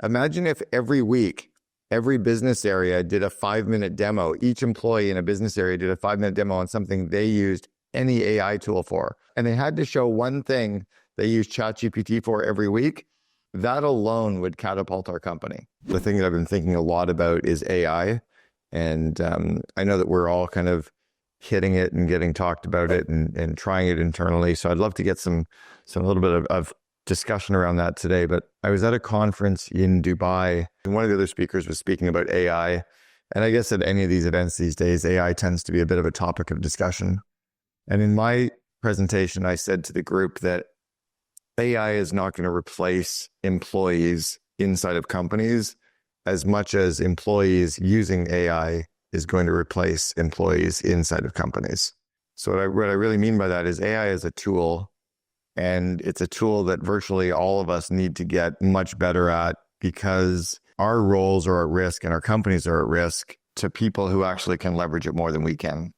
Imagine if every week, every business area did a 5-minute demo. Each employee in a business area did a 5-minute demo on something they used any AI tool for. And they had to show one thing they use ChatGPT for every week. That alone would catapult our company. The thing that I've been thinking a lot about is AI. And I know that we're all kind of hitting it and getting talked about it and trying it internally. So I'd love to get some little bit of discussion around that today. But I was at a conference in Dubai, and one of the other speakers was speaking about AI. And I guess at any of these events these days, AI tends to be a bit of a topic of discussion. And in my presentation, I said to the group that AI is not going to replace employees inside of companies as much as employees using AI is going to replace employees inside of companies. So what I really mean by that is AI is a tool, and it's a tool that virtually all of us need to get much better at, because our roles are at risk and our companies are at risk to people who actually can leverage it more than we can.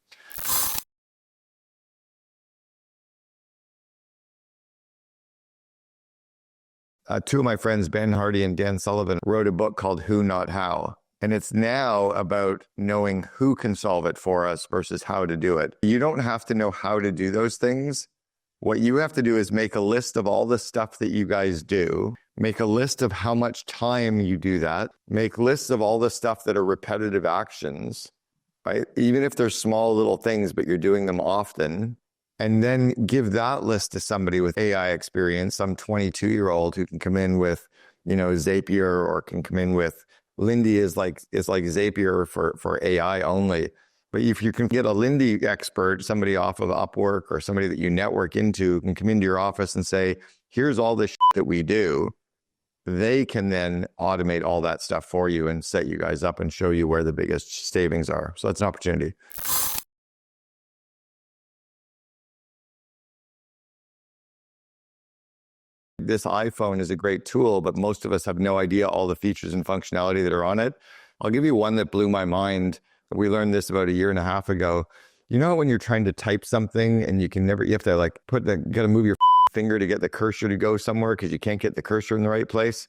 Two of my friends, Ben Hardy and Dan Sullivan, wrote a book called Who Not How. And it's now about knowing who can solve it for us versus how to do it. You don't have to know how to do those things. What you have to do is make a list of all the stuff that you guys do, make a list of how much time you do that, make lists of all the stuff that are repetitive actions, right? Even if they're small little things, but you're doing them often. And then give that list to somebody with AI experience, some 22-year-old who can come in with, Zapier, or can come in with Lindy is like Zapier for AI only. But if you can get a Lindy expert, somebody off of Upwork or somebody that you network into, can come into your office and say, here's all the shit that we do, they can then automate all that stuff for you and set you guys up and show you where the biggest savings are. So that's an opportunity. This iPhone is a great tool, but most of us have no idea all the features and functionality that are on it. I'll give you one that blew my mind. We learned this about 1.5 years ago. You know, when you're trying to type something and you have to got to move your finger to get the cursor to go somewhere because you can't get the cursor in the right place.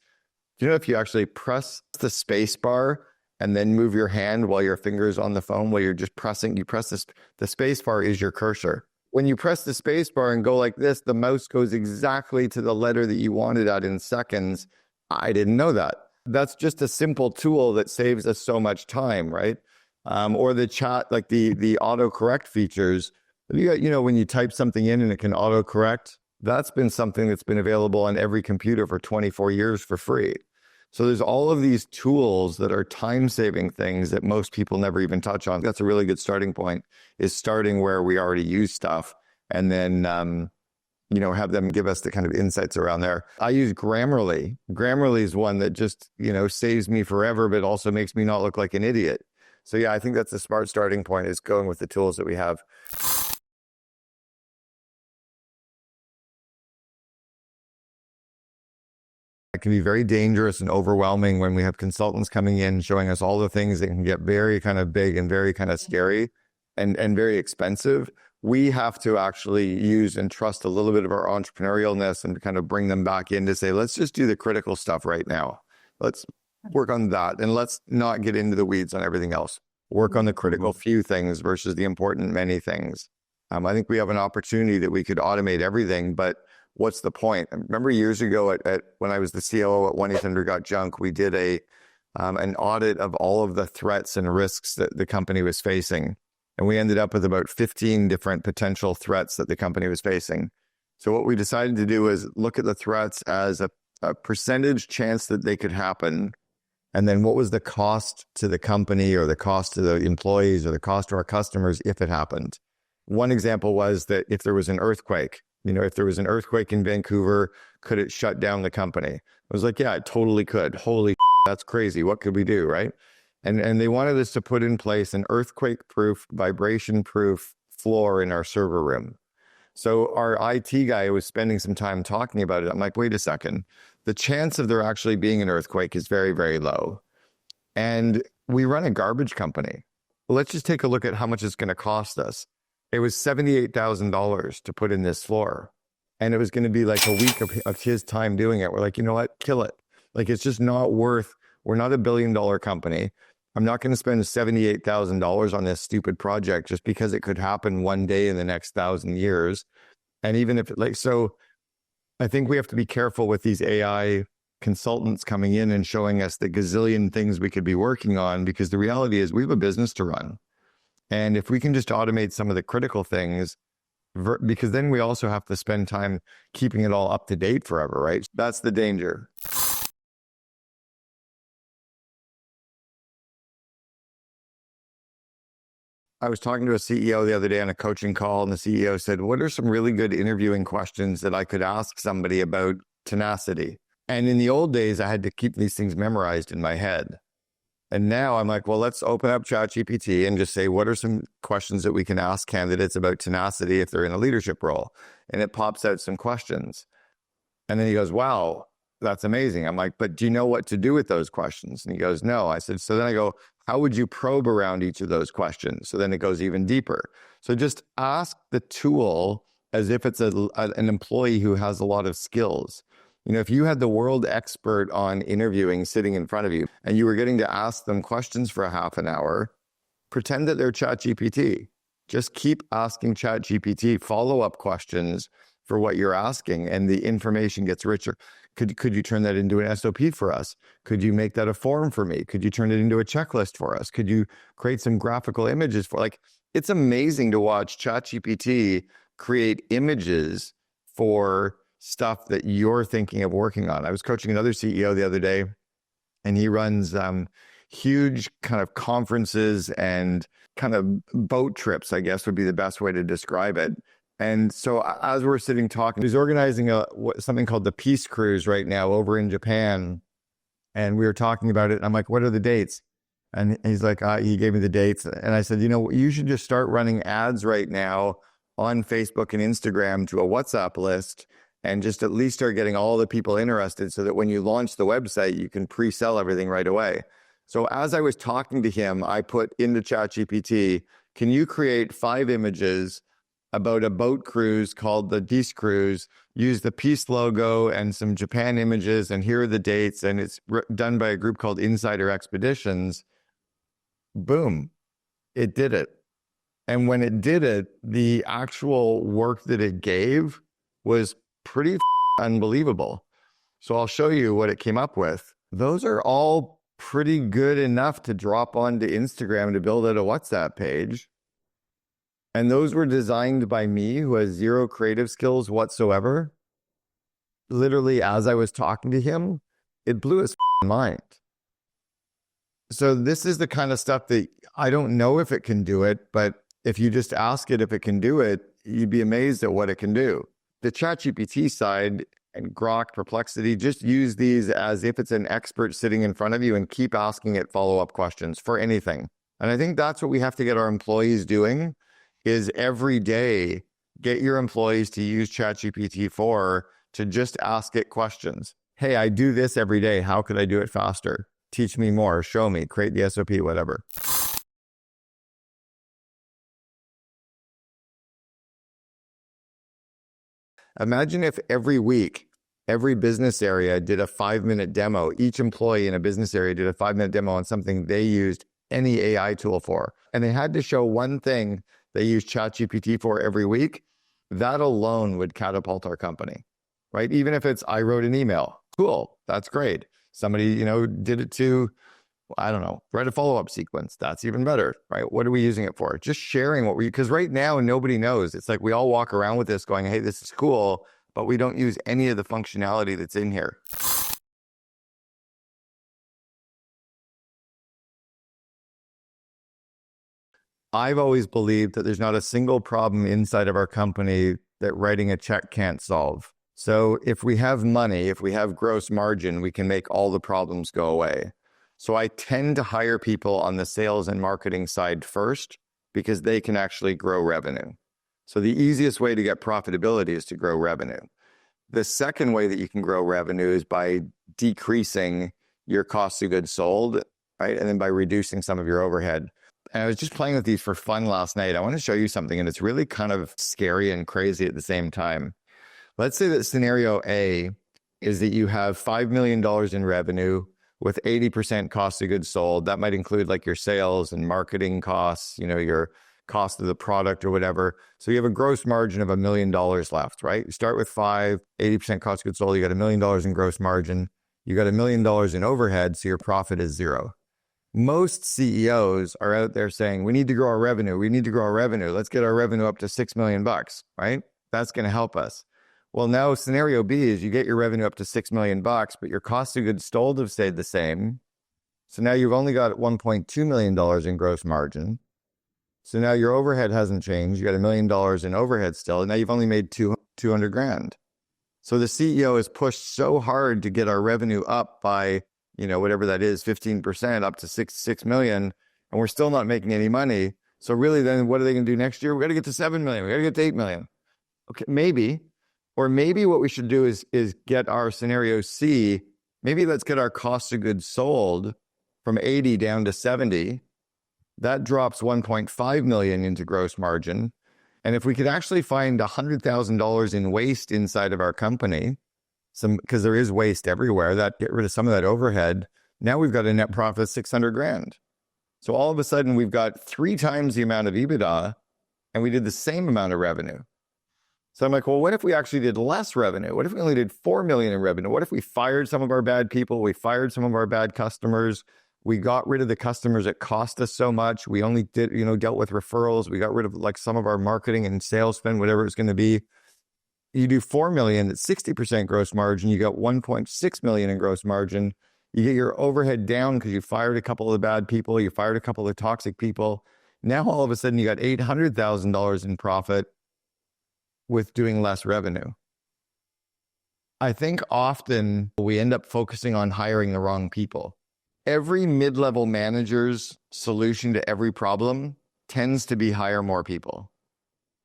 Do you know if you actually press the space bar and then move your hand while your finger is on the phone, while you're just pressing, the space bar is your cursor. When you press the space bar and go like this, the mouse goes exactly to the letter that you wanted at in seconds. I didn't know that. That's just a simple tool that saves us so much time, right? Or the chat, like the autocorrect features. When you type something in and it can autocorrect, that's been something that's been available on every computer for 24 years for free. So there's all of these tools that are time-saving things that most people never even touch on. That's a really good starting point, is starting where we already use stuff, and then, have them give us the kind of insights around there. I use Grammarly. Grammarly is one that just, saves me forever, but also makes me not look like an idiot. So yeah, I think that's a smart starting point, is going with the tools that we have. It can be very dangerous and overwhelming when we have consultants coming in showing us all the things that can get very kind of big and very kind of scary and very expensive. We have to actually use and trust a little bit of our entrepreneurialness and kind of bring them back in to say, let's just do the critical stuff right now. Let's work on that, and let's not get into the weeds on everything else. Work on the critical few things versus the important many things. I think we have an opportunity that we could automate everything, but what's the point? I remember years ago when I was the COO at 1-800-GOT-JUNK, we did an audit of all of the threats and risks that the company was facing. And we ended up with about 15 different potential threats that the company was facing. So what we decided to do was look at the threats as a percentage chance that they could happen. And then what was the cost to the company, or the cost to the employees, or the cost to our customers if it happened? One example was that if there was an earthquake, if there was an earthquake in Vancouver, could it shut down the company? I was like, yeah, it totally could. Holy, that's crazy. What could we do, right? And they wanted us to put in place an earthquake-proof, vibration-proof floor in our server room. So our IT guy was spending some time talking about it. I'm like, wait a second. The chance of there actually being an earthquake is very, very low. And we run a garbage company. Well, let's just take a look at how much it's going to cost us. It was $78,000 to put in this floor. And it was going to be like a week of his time doing it. We're like, you know what? Kill it. Like, it's just not worth, we're not $1 billion company. I'm not going to spend $78,000 on this stupid project just because it could happen one day in the next 1,000 years. And even if so I think we have to be careful with these AI consultants coming in and showing us the gazillion things we could be working on, because the reality is we have a business to run. And if we can just automate some of the critical things, because then we also have to spend time keeping it all up to date forever, right? That's the danger. I was talking to a CEO the other day on a coaching call, and the CEO said, what are some really good interviewing questions that I could ask somebody about tenacity? And in the old days, I had to keep these things memorized in my head. And now I'm like, well, let's open up ChatGPT and just say, what are some questions that we can ask candidates about tenacity if they're in a leadership role? And it pops out some questions. And then he goes, wow, that's amazing. I'm like, but do you know what to do with those questions? And he goes, no. I said, so then I go, how would you probe around each of those questions? So then it goes even deeper. So just ask the tool as if it's an employee who has a lot of skills. You know, if you had the world expert on interviewing sitting in front of you and you were getting to ask them questions for a half an hour, pretend that they're ChatGPT. Just keep asking ChatGPT follow-up questions for what you're asking, and the information gets richer. Could you turn that into an SOP for us? Could you make that a form for me? Could you turn it into a checklist for us? Could you create some graphical images for, like, it's amazing to watch ChatGPT create images for stuff that you're thinking of working on. I was coaching another CEO the other day, and he runs huge kind of conferences and kind of boat trips, I guess would be the best way to describe it. And so as we're sitting talking, he's organizing something called the Peace Cruise right now over in Japan. And we were talking about it. And I'm like, what are the dates? And he's like, he gave me the dates. And I said, you know, you should just start running ads right now on Facebook and Instagram to a WhatsApp list, and just at least start getting all the people interested so that when you launch the website, you can pre-sell everything right away. So as I was talking to him, I put into ChatGPT, can you create 5 images about a boat cruise called the Peace Cruise, use the Peace logo and some Japan images, and here are the dates, and it's done by a group called Insider Expeditions. Boom, it did it. And when it did it, the actual work that it gave was pretty unbelievable. So I'll show you what it came up with. Those are all pretty good enough to drop onto Instagram to build out a WhatsApp page. And those were designed by me, who has zero creative skills whatsoever. Literally, as I was talking to him, it blew his mind. So this is the kind of stuff that I don't know if it can do it, but if you just ask it if it can do it, you'd be amazed at what it can do. The ChatGPT side and Grok, Perplexity, just use these as if it's an expert sitting in front of you, and keep asking it follow-up questions for anything. And I think that's what we have to get our employees doing, is every day get your employees to use ChatGPT 4 to just ask it questions. Hey, I do this every day. How could I do it faster? Teach me more, show me, create the SOP, whatever. Imagine if every week, every business area did a 5-minute demo. Each employee in a business area did a 5-minute demo on something they used any AI tool for. And they had to show one thing they use ChatGPT for every week. That alone would catapult our company, right? Even if it's, I wrote an email. Cool, that's great. Somebody, did it to, I don't know, write a follow-up sequence. That's even better, right? What are we using it for? Just sharing because right now nobody knows. It's like we all walk around with this going, hey, this is cool, but we don't use any of the functionality that's in here. I've always believed that there's not a single problem inside of our company that writing a check can't solve. So if we have money, if we have gross margin, we can make all the problems go away. So I tend to hire people on the sales and marketing side first, because they can actually grow revenue. So the easiest way to get profitability is to grow revenue. The second way that you can grow revenue is by decreasing your cost of goods sold, right? And then by reducing some of your overhead. And I was just playing with these for fun last night. I want to show you something, and it's really kind of scary and crazy at the same time. Let's say that scenario A is that you have $5 million in revenue with 80% cost of goods sold. That might include like your sales and marketing costs, your cost of the product or whatever. So you have a gross margin of $1 million left, right? You start with 80% cost of goods sold. You got $1 million in gross margin. You got $1 million in overhead. So your profit is zero. Most CEOs are out there saying, we need to grow our revenue. We need to grow our revenue. Let's get our revenue up to $6 million, right? That's going to help us. Well, now scenario B is you get your revenue up to $6 million, but your cost of goods sold have stayed the same. So now you've only got $1.2 million in gross margin. So now your overhead hasn't changed. You got $1 million in overhead still. And now you've only made 200 grand. So the CEO has pushed so hard to get our revenue up by, whatever that is, 15% up to 6 million. And we're still not making any money. So really then what are they going to do next year? We got to get to 7 million. We got to get to 8 million. Okay, maybe. Or maybe what we should do is get our scenario C. Maybe let's get our cost of goods sold from 80 down to 70. That drops 1.5 million into gross margin. And if we could actually find $100,000 in waste inside of our company, because there is waste everywhere, that get rid of some of that overhead, now we've got a net profit of 600 grand. So all of a sudden we've got 3 times the amount of EBITDA and we did the same amount of revenue. So I'm like, well, what if we actually did less revenue? What if we only did 4 million in revenue? What if we fired some of our bad people? We fired some of our bad customers. We got rid of the customers that cost us so much. We only did, dealt with referrals. We got rid of like some of our marketing and sales spend, whatever it's going to be. You do 4 million at 60% gross margin. You got 1.6 million in gross margin. You get your overhead down because you fired a couple of bad people. You fired a couple of toxic people. Now all of a sudden you got $800,000 in profit with doing less revenue. I think often we end up focusing on hiring the wrong people. Every mid-level manager's solution to every problem tends to be hire more people.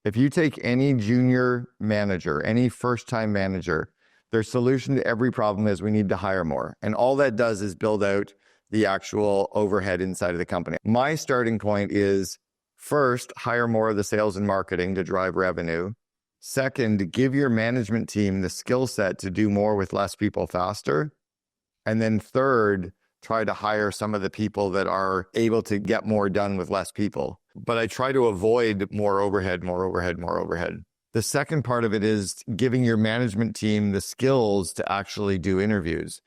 If you take any junior manager, any first-time manager, their solution to every problem is we need to hire more. And all that does is build out the actual overhead inside of the company. My starting point is, first, hire more of the sales and marketing to drive revenue. Second, give your management team the skill set to do more with less people faster. And then third, try to hire some of the people that are able to get more done with less people. But I try to avoid more overhead. The second part of it is giving your management team the skills to actually do interviews.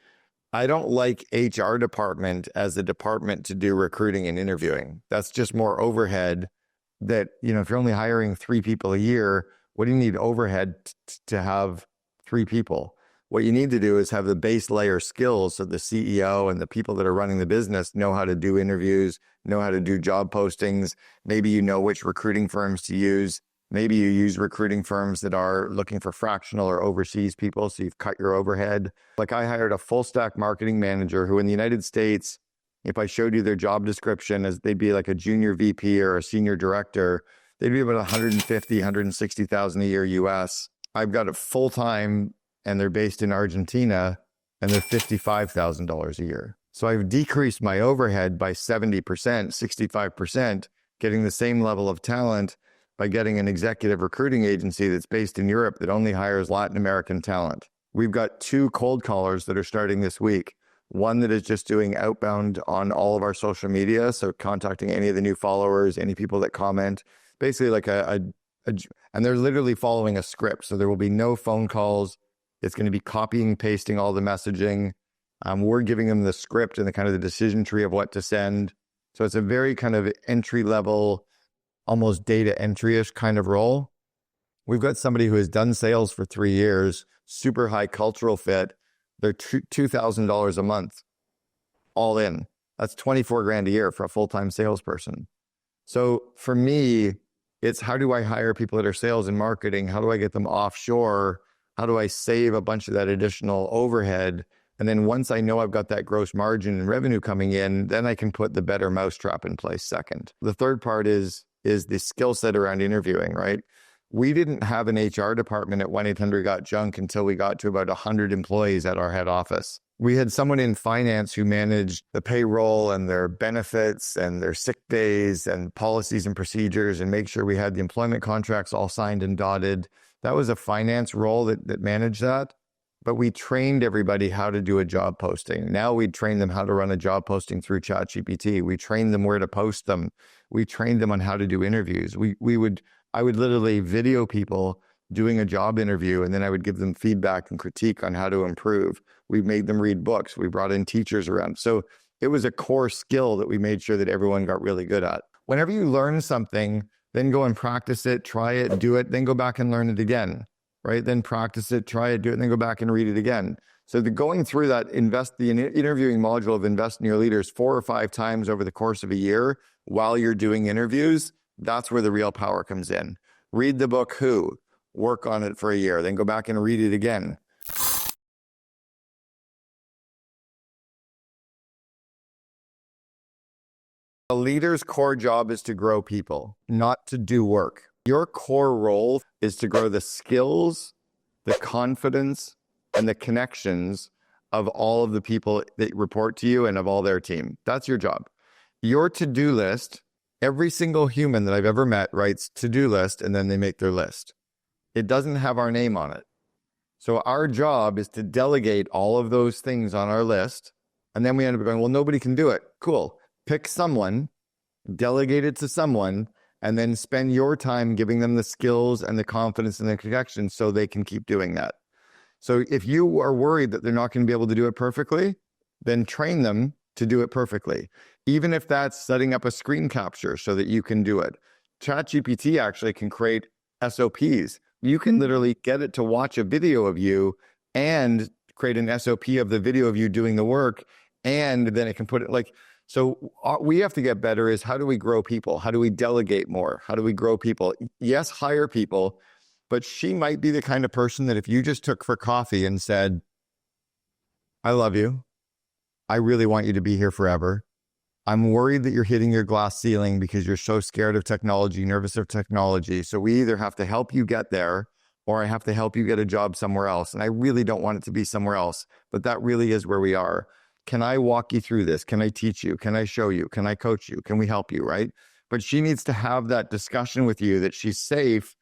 I don't like HR department as a department to do recruiting and interviewing. That's just more overhead that, if you're only hiring 3 people a year, what do you need overhead to have 3 people? What you need to do is have the base layer skills so the CEO and the people that are running the business know how to do interviews, know how to do job postings. Maybe you know which recruiting firms to use. Maybe you use recruiting firms that are looking for fractional or overseas people, so you've cut your overhead. Like I hired a full stack marketing manager who in the United States, if I showed you their job description, as they'd be like a junior VP or a senior director, they'd be about 150, 160,000 a year US. I've got it full-time and they're based in Argentina and they're $55,000 a year. So I've decreased my overhead by 70%, 65%, getting the same level of talent by getting an executive recruiting agency that's based in Europe that only hires Latin American talent. We've got 2 cold callers that are starting this week. One that is just doing outbound on all of our social media. So contacting any of the new followers, any people that comment, basically like and they're literally following a script. So there will be no phone calls. It's going to be copying, pasting all the messaging. We're giving them the script and the kind of the decision tree of what to send. So it's a very kind of entry level, almost data entry-ish kind of role. We've got somebody who has done sales for 3 years, super high cultural fit. They're $2,000 a month, all in. That's 24 grand a year for a full-time salesperson. So for me, it's how do I hire people that are sales and marketing? How do I get them offshore? How do I save a bunch of that additional overhead? And then once I know I've got that gross margin and revenue coming in, then I can put the better mousetrap in place second. The third part is the skill set around interviewing, right? We didn't have an HR department at 1-800-GOT-JUNK until we got to about 100 employees at our head office. We had someone in finance who managed the payroll and their benefits and their sick days and policies and procedures and make sure we had the employment contracts all signed and dotted. That was a finance role that managed that. but we trained everybody how to do a job posting. Now we train them how to run a job posting through ChatGPT. We train them where to post them. We trained them on how to do interviews. I would literally video people doing a job interview, and then I would give them feedback and critique on how to improve. We made them read books. We brought in teachers around. So it was a core skill that we made sure that everyone got really good at. Whenever you learn something, then go and practice it, try it, do it, then go back and learn it again, right? Then practice it, try it, do it, and then go back and read it again. So going through that, the interviewing module of invest in your leaders 4 or 5 times over the course of a year while you're doing interviews, that's where the real power comes in. Read the book Who, work on it for a year, then go back and read it again. A leader's core job is to grow people, not to do work. Your core role is to grow the skills, the confidence, and the connections of all of the people that report to you and of all their team. That's your job. Your to-do list, every single human that I've ever met writes to-do list and then they make their list. It doesn't have our name on it. So our job is to delegate all of those things on our list. And then we end up going, well, nobody can do it. Cool. Pick someone, delegate it to someone, and then spend your time giving them the skills and the confidence and the connections so they can keep doing that. So if you are worried that they're not going to be able to do it perfectly, then train them to do it perfectly. Even if that's setting up a screen capture so that you can do it. ChatGPT actually can create SOPs. You can literally get it to watch a video of you and create an SOP of the video of you doing the work. And then it can put it like, so we have to get better is how do we grow people? How do we delegate more? How do we grow people? Yes, hire people, but she might be the kind of person that if you just took for coffee and said, I love you. I really want you to be here forever. I'm worried that you're hitting your glass ceiling because you're so scared of technology, nervous of technology. So we either have to help you get there or I have to help you get a job somewhere else. And I really don't want it to be somewhere else, but that really is where we are. Can I walk you through this? Can I teach you? Can I show you? Can I coach you? Can we help you? Right? But she needs to have that discussion with you that she's safe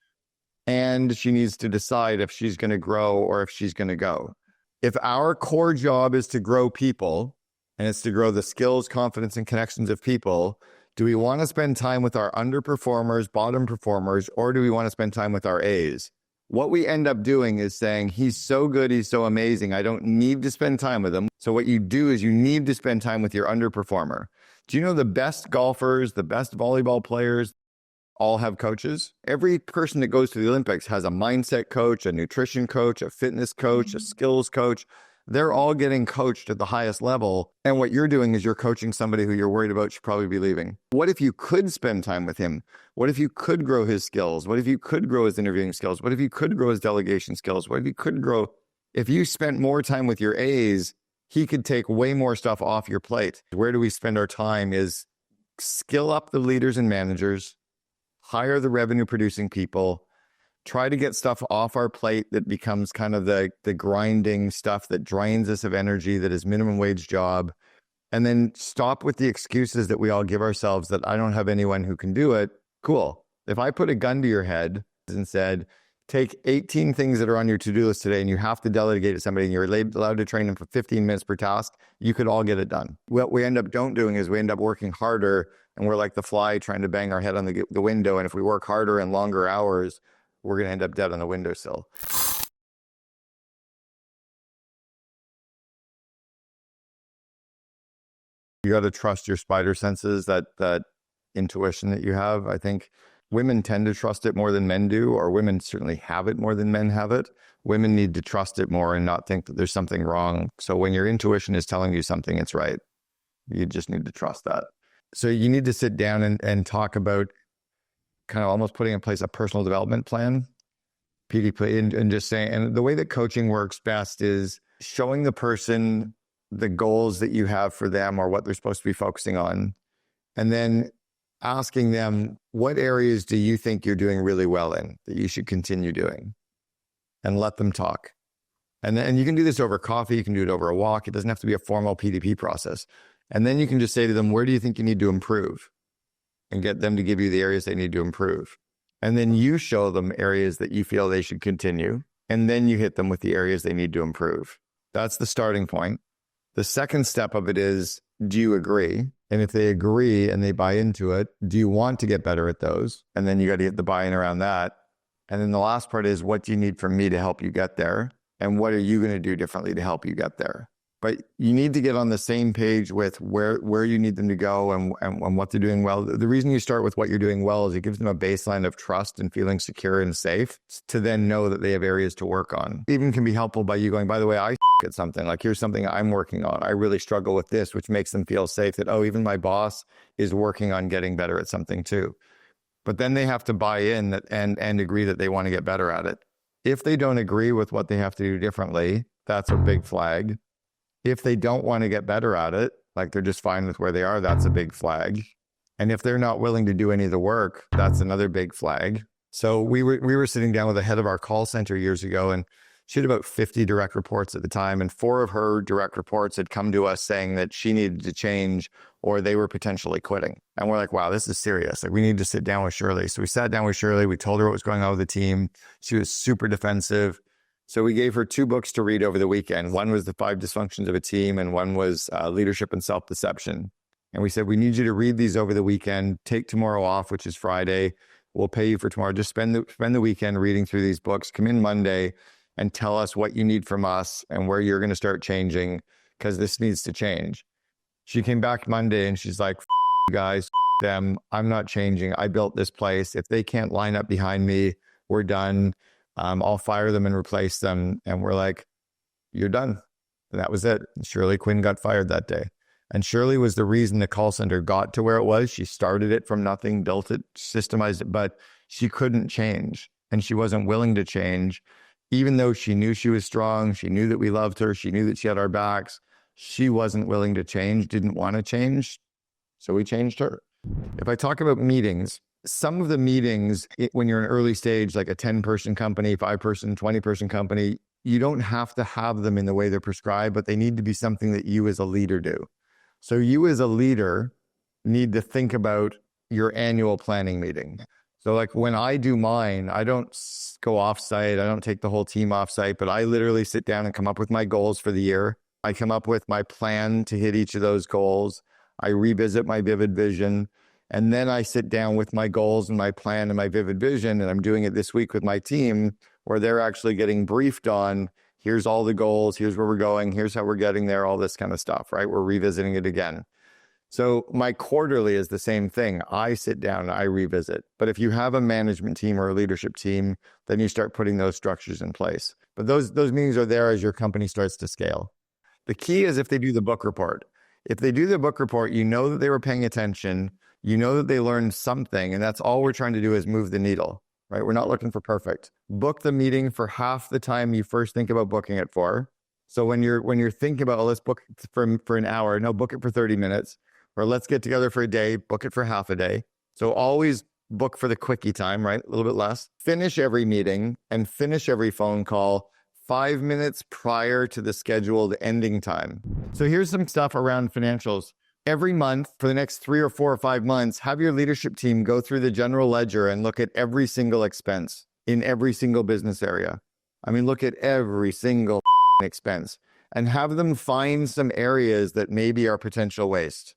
and she needs to decide if she's going to grow or if she's going to go. If our core job is to grow people and it's to grow the skills, confidence, and connections of people, do we want to spend time with our underperformers, bottom performers, or do we want to spend time with our A's? What we end up doing is saying, he's so good, he's so amazing, I don't need to spend time with him. So what you do is you need to spend time with your underperformer. Do you know the best golfers, the best volleyball players all have coaches? Every person that goes to the Olympics has a mindset coach, a nutrition coach, a fitness coach, a skills coach. They're all getting coached at the highest level. And what you're doing is you're coaching somebody who you're worried about should probably be leaving. What if you could spend time with him? What if you could grow his skills? What if you could grow his interviewing skills? What if you could grow his delegation skills? What if you could grow? If you spent more time with your A's, he could take way more stuff off your plate. Where do we spend our time is skill up the leaders and managers, hire the revenue producing people, try to get stuff off our plate that becomes kind of the grinding stuff that drains us of energy, that is minimum wage job. And then stop with the excuses that we all give ourselves that I don't have anyone who can do it. Cool. If I put a gun to your head and said, take 18 things that are on your to-do list today and you have to delegate to somebody and you're allowed to train them for 15 minutes per task, you could all get it done. What we end up doing is we end up working harder and we're like the fly trying to bang our head on the window. And if we work harder and longer hours, we're going to end up dead on the windowsill. You got to trust your spider senses, that intuition that you have. I think women tend to trust it more than men do, or women certainly have it more than men have it. Women need to trust it more and not think that there's something wrong. So when your intuition is telling you something, it's right. You just need to trust that. So you need to sit down and talk about kind of almost putting in place a personal development plan, PDP, and just saying, and the way that coaching works best is showing the person the goals that you have for them or what they're supposed to be focusing on. And then asking them, what areas do you think you're doing really well in that you should continue doing? And let them talk. And then you can do this over coffee. You can do it over a walk. It doesn't have to be a formal PDP process. And then you can just say to them, where do you think you need to improve? And get them to give you the areas they need to improve. And then you show them areas that you feel they should continue. And then you hit them with the areas they need to improve. That's the starting point. The second step of it is, do you agree? And if they agree and they buy into it, do you want to get better at those? And then you got to get the buy-in around that. And then the last part is, what do you need from me to help you get there? And what are you going to do differently to help you get there? But you need to get on the same page with where you need them to go and what they're doing well. The reason you start with what you're doing well is it gives them a baseline of trust and feeling secure and safe to then know that they have areas to work on. Even can be helpful by you going, by the way, I at something, like here's something I'm working on. I really struggle with this, which makes them feel safe that, oh, even my boss is working on getting better at something too. But then they have to buy in and agree that they want to get better at it. If they don't agree with what they have to do differently, that's a big flag. If they don't want to get better at it, like they're just fine with where they are, that's a big flag. And if they're not willing to do any of the work, that's another big flag. So we were sitting down with the head of our call center years ago, and she had about 50 direct reports at the time, and 4 of her direct reports had come to us saying that she needed to change or they were potentially quitting. And we're like, wow, this is serious. Like, we need to sit down with Shirley. So we sat down with Shirley. We told her what was going on with the team. She was super defensive. So we gave her 2 books to read over the weekend. One was The 5 Dysfunctions of a Team, and one was Leadership and Self-Deception. And we said, we need you to read these over the weekend. Take tomorrow off, which is Friday. We'll pay you for tomorrow. Just spend the weekend reading through these books. Come in Monday and tell us what you need from us and where you're going to start changing, because this needs to change. She came back Monday and she's like, you guys, them. I'm not changing. I built this place. If they can't line up behind me, we're done. I'll fire them and replace them. And we're like, you're done. And that was it. Shirley Quinn got fired that day. And Shirley was the reason the call center got to where it was. She started it from nothing, built it, systemized it, but she couldn't change. And she wasn't willing to change. Even though she knew she was strong, she knew that we loved her, she knew that she had our backs, she wasn't willing to change, didn't want to change. So we changed her. If I talk about meetings, some of the meetings, when you're an early stage, like a 10-person company, 5-person, 20-person company, you don't have to have them in the way they're prescribed, but they need to be something that you as a leader do. So you as a leader need to think about your annual planning meeting. So like when I do mine, I don't go off-site. I don't take the whole team off-site, but I literally sit down and come up with my goals for the year. I come up with my plan to hit each of those goals. I revisit my vivid vision. And then I sit down with my goals and my plan and my vivid vision. And I'm doing it this week with my team, where they're actually getting briefed on, here's all the goals, here's where we're going, here's how we're getting there, all this kind of stuff, right? We're revisiting it again. So my quarterly is the same thing. I sit down and I revisit. But if you have a management team or a leadership team, then you start putting those structures in place. But those meetings are there as your company starts to scale. The key is if they do the book report. If they do the book report, you know that they were paying attention, you know that they learned something, and that's all we're trying to do is move the needle, right? We're not looking for perfect. Book the meeting for half the time you first think about booking it for. So when you're thinking about, oh, let's book for an hour, no, book it for 30 minutes. Or let's get together for a day, book it for half a day. So always book for the quickie time, right? A little bit less. Finish every meeting and finish every phone call 5 minutes prior to the scheduled ending time. So here's some stuff around financials. Every month for the next 3 or 4 or 5 months, have your leadership team go through the general ledger and look at every single expense in every single business area. I mean, look at every single expense and have them find some areas that maybe are potential waste.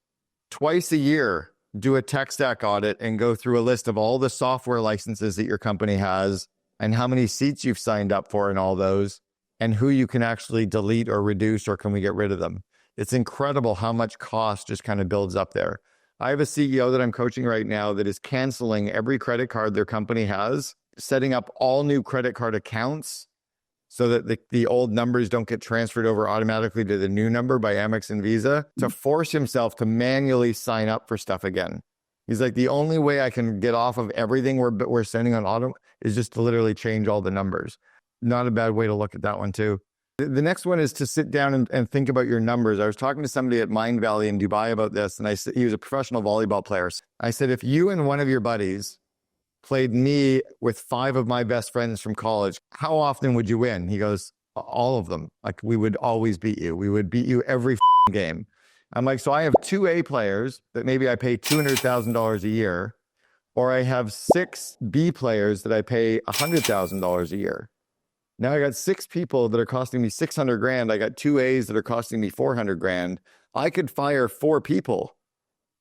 Twice a year, do a tech stack audit and go through a list of all the software licenses that your company has and how many seats you've signed up for in all those and who you can actually delete or reduce, or can we get rid of them? It's incredible how much cost just kind of builds up there. I have a CEO that I'm coaching right now that is canceling every credit card their company has, setting up all new credit card accounts so that the old numbers don't get transferred over automatically to the new number by Amex and Visa, to force himself to manually sign up for stuff again. He's like, the only way I can get off of everything we're sending on auto is just to literally change all the numbers. Not a bad way to look at that one too. The next one is to sit down and think about your numbers. I was talking to somebody at Mind Valley in Dubai about this, and I said, he was a professional volleyball player. I said, if you and one of your buddies played me with 5 of my best friends from college, how often would you win? He goes, all of them. Like, we would always beat you. We would beat you every game. I'm like, so I have 2 A players that maybe I pay $200,000 a year, or I have 6 B players that I pay $100,000 a year. Now I got 6 people that are costing me 600 grand. I got 2 A's that are costing me 400 grand. I could fire 4 people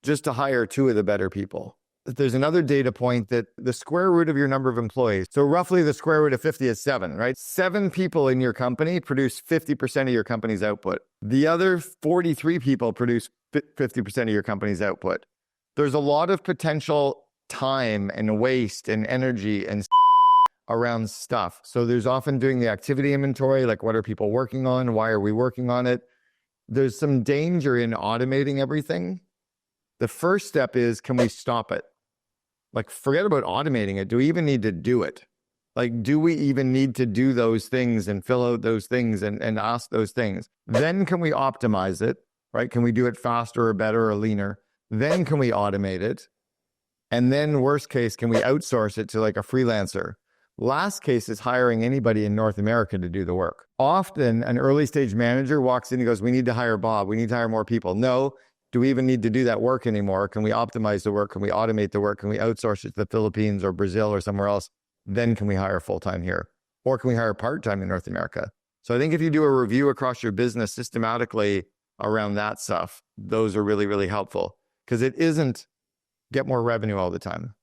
just to hire 2 of the better people. There's another data point that the square root of your number of employees, so roughly the square root of 50 is 7, right? 7 people in your company produce 50% of your company's output. The other 43 people produce 50% of your company's output. There's a lot of potential time and waste and energy and around stuff. So there's often doing the activity inventory, like what are people working on? Why are we working on it? There's some danger in automating everything. The first step is, can we stop it? Like, forget about automating it. Do we even need to do it? Like, do we even need to do those things and fill out those things and ask those things? Then can we optimize it, right? Can we do it faster or better or leaner? Then can we automate it? And then worst case, can we outsource it to like a freelancer? Last case is hiring anybody in North America to do the work. Often an early stage manager walks in and goes, we need to hire Bob. We need to hire more people. No. Do we even need to do that work anymore? Can we optimize the work? Can we automate the work? Can we outsource it to the Philippines or Brazil or somewhere else? Then can we hire full-time here? Or can we hire part-time in North America? So I think if you do a review across your business systematically around that stuff, those are really, really helpful, because it isn't get more revenue all the time.